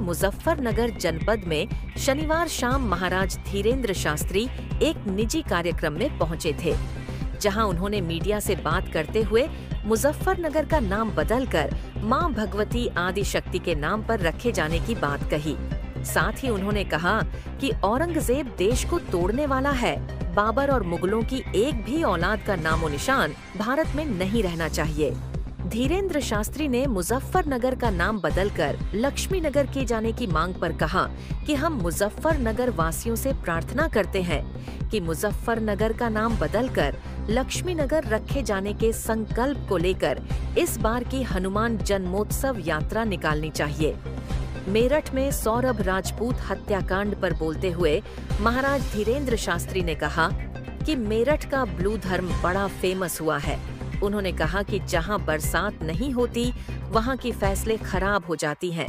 मुजफ्फरनगर जनपद में शनिवार शाम महाराज धीरेन्द्र शास्त्री एक निजी कार्यक्रम में पहुंचे थे, जहां उन्होंने मीडिया से बात करते हुए मुजफ्फरनगर का नाम बदलकर मां भगवती आदि शक्ति के नाम पर रखे जाने की बात कही। साथ ही उन्होंने कहा कि औरंगजेब देश को तोड़ने वाला है। बाबर और मुगलों की एक भी औलाद का नामो निशान भारत में नहीं रहना चाहिए। धीरेन्द्र शास्त्री ने मुजफ्फरनगर का नाम बदलकर लक्ष्मीनगर किए जाने की मांग पर कहा कि हम मुजफ्फरनगर वासियों से प्रार्थना करते हैं कि मुजफ्फरनगर का नाम बदलकर लक्ष्मीनगर रखे जाने के संकल्प को लेकर इस बार की हनुमान जन्मोत्सव यात्रा निकालनी चाहिए। मेरठ में सौरभ राजपूत हत्याकांड पर बोलते हुए महाराज धीरेन्द्र शास्त्री ने कहा कि मेरठ का ब्लू धर्म बड़ा फेमस हुआ है। उन्होंने कहा कि जहां बरसात नहीं होती वहां की फैसले खराब हो जाती हैं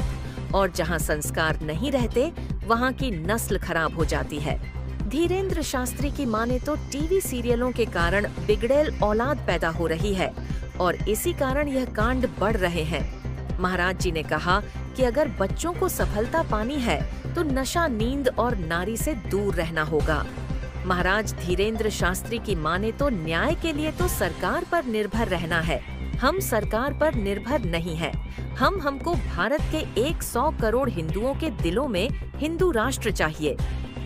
और जहां संस्कार नहीं रहते वहां की नस्ल खराब हो जाती है। धीरेन्द्र शास्त्री की माने तो टीवी सीरियलों के कारण बिगड़ैल औलाद पैदा हो रही है और इसी कारण यह कांड बढ़ रहे हैं। महाराज जी ने कहा कि अगर बच्चों को सफलता पानी है तो नशा, नींद और नारी से दूर रहना होगा। महाराज धीरेन्द्र शास्त्री की माने तो न्याय के लिए तो सरकार पर निर्भर रहना है। हम सरकार पर निर्भर नहीं है। हमको भारत के 100 करोड़ हिंदुओं के दिलों में हिंदू राष्ट्र चाहिए।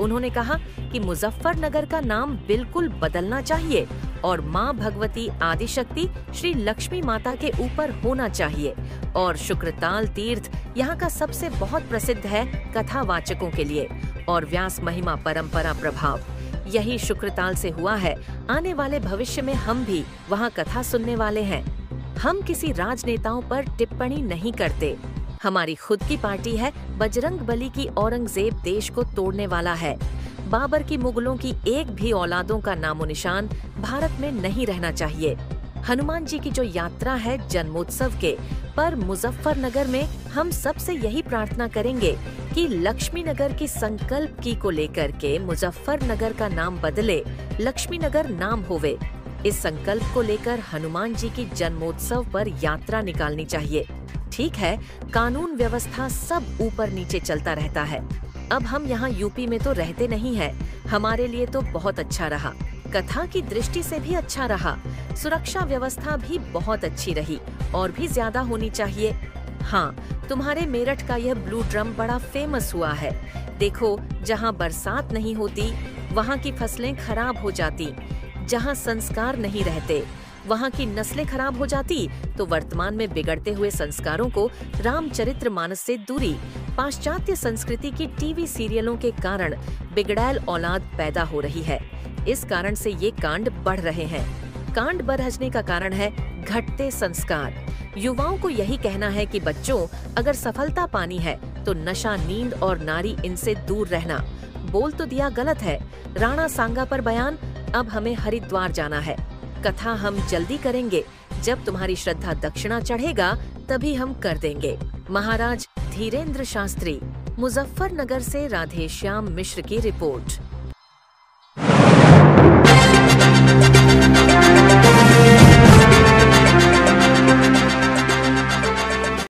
उन्होंने कहा कि मुजफ्फरनगर का नाम बिल्कुल बदलना चाहिए और मां भगवती आदिशक्ति श्री लक्ष्मी माता के ऊपर होना चाहिए और शुक्रताल तीर्थ यहाँ का सबसे बहुत प्रसिद्ध है कथावाचकों के लिए और व्यास महिमा परंपरा प्रभाव यही शुक्रताल से हुआ है। आने वाले भविष्य में हम भी वहाँ कथा सुनने वाले हैं। हम किसी राजनेताओं पर टिप्पणी नहीं करते। हमारी खुद की पार्टी है बजरंगबली की। औरंगजेब देश को तोड़ने वाला है। बाबर की मुगलों की एक भी औलादों का नामो निशान भारत में नहीं रहना चाहिए। हनुमान जी की जो यात्रा है जन्मोत्सव के पर मुजफ्फरनगर में हम सबसे यही प्रार्थना करेंगे कि लक्ष्मीनगर की संकल्प की को लेकर के मुजफ्फरनगर का नाम बदले, लक्ष्मीनगर नाम होवे। इस संकल्प को लेकर हनुमान जी की जन्मोत्सव पर यात्रा निकालनी चाहिए। ठीक है, कानून व्यवस्था सब ऊपर नीचे चलता रहता है। अब हम यहाँ यूपी में तो रहते नहीं हैं। हमारे लिए तो बहुत अच्छा रहा, कथा की दृष्टि से भी अच्छा रहा, सुरक्षा व्यवस्था भी बहुत अच्छी रही और भी ज्यादा होनी चाहिए। हाँ, तुम्हारे मेरठ का यह ब्लू ड्रम बड़ा फेमस हुआ है। देखो, जहाँ बरसात नहीं होती वहाँ की फसलें खराब हो जाती, जहाँ संस्कार नहीं रहते वहाँ की नस्लें खराब हो जाती, तो वर्तमान में बिगड़ते हुए संस्कारों को रामचरितमानस से दूरी, पाश्चात्य संस्कृति की टीवी सीरियलों के कारण बिगड़ैल औलाद पैदा हो रही है। इस कारण से ये कांड बढ़ रहे हैं। कांड बढ़ने का कारण है घटते संस्कार। युवाओं को यही कहना है कि बच्चों, अगर सफलता पानी है तो नशा, नींद और नारी इनसे दूर रहना। बोल तो दिया गलत है। राणा सांगा पर बयान, अब हमें हरिद्वार जाना है। कथा हम जल्दी करेंगे, जब तुम्हारी श्रद्धा दक्षिणा चढ़ेगा तभी हम कर देंगे। महाराज धीरेन्द्र शास्त्री। मुजफ्फरनगर से राधेश्याम मिश्र की रिपोर्ट।